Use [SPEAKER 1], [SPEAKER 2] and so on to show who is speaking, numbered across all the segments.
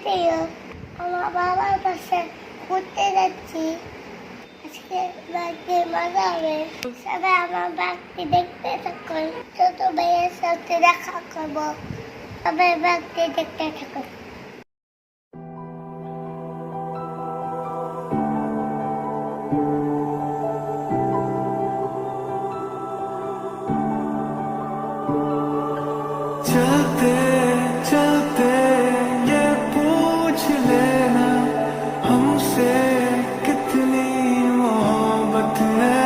[SPEAKER 1] দিও। আমার বাবার পাশে ঘুরতে যাচ্ছি। আজকে বাড়িতে মজা হবে। সবাই আমার বাড়িতে দেখতে থাকুন। ছোট ভাইয়ের সাথে দেখা করবো। সবাই বাড়িতে দেখতে থাকুন।
[SPEAKER 2] चलते चलते ये पूछ लेना हमसे कितनी मोहब्बत है।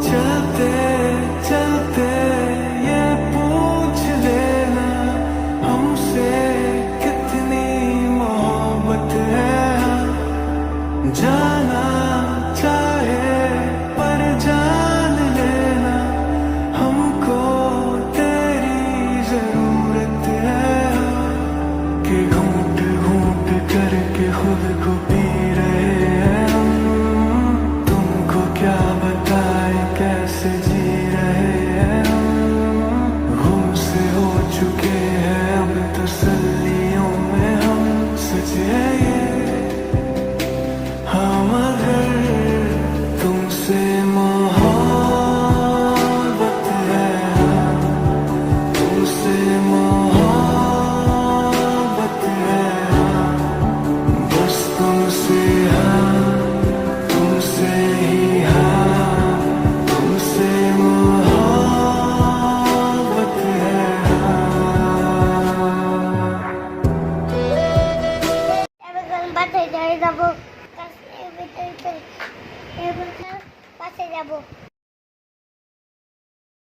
[SPEAKER 2] चलते चलते ये पूछ लेना हमसे कितनी मोहब्बत है। जाना चाहे पर जान लेना हमको तेरी जरूरत है। कि घूंट घूंट करके खुद को पी रहे हैं हम। तुमको क्या बताएं कैसे जी रहे हैं हम। गुम से हो चुके हैं अब तसल्लियों में हम। सच है ये हाँ मगर तुमसे मोहब्बत है। तुमसे मोहब्बत है। बस तुमसे हाँ तुमसे ही हाँ तुमसे मोहब्बत है।
[SPEAKER 1] এখন বাসায় যাবো। বাসায় যাবো।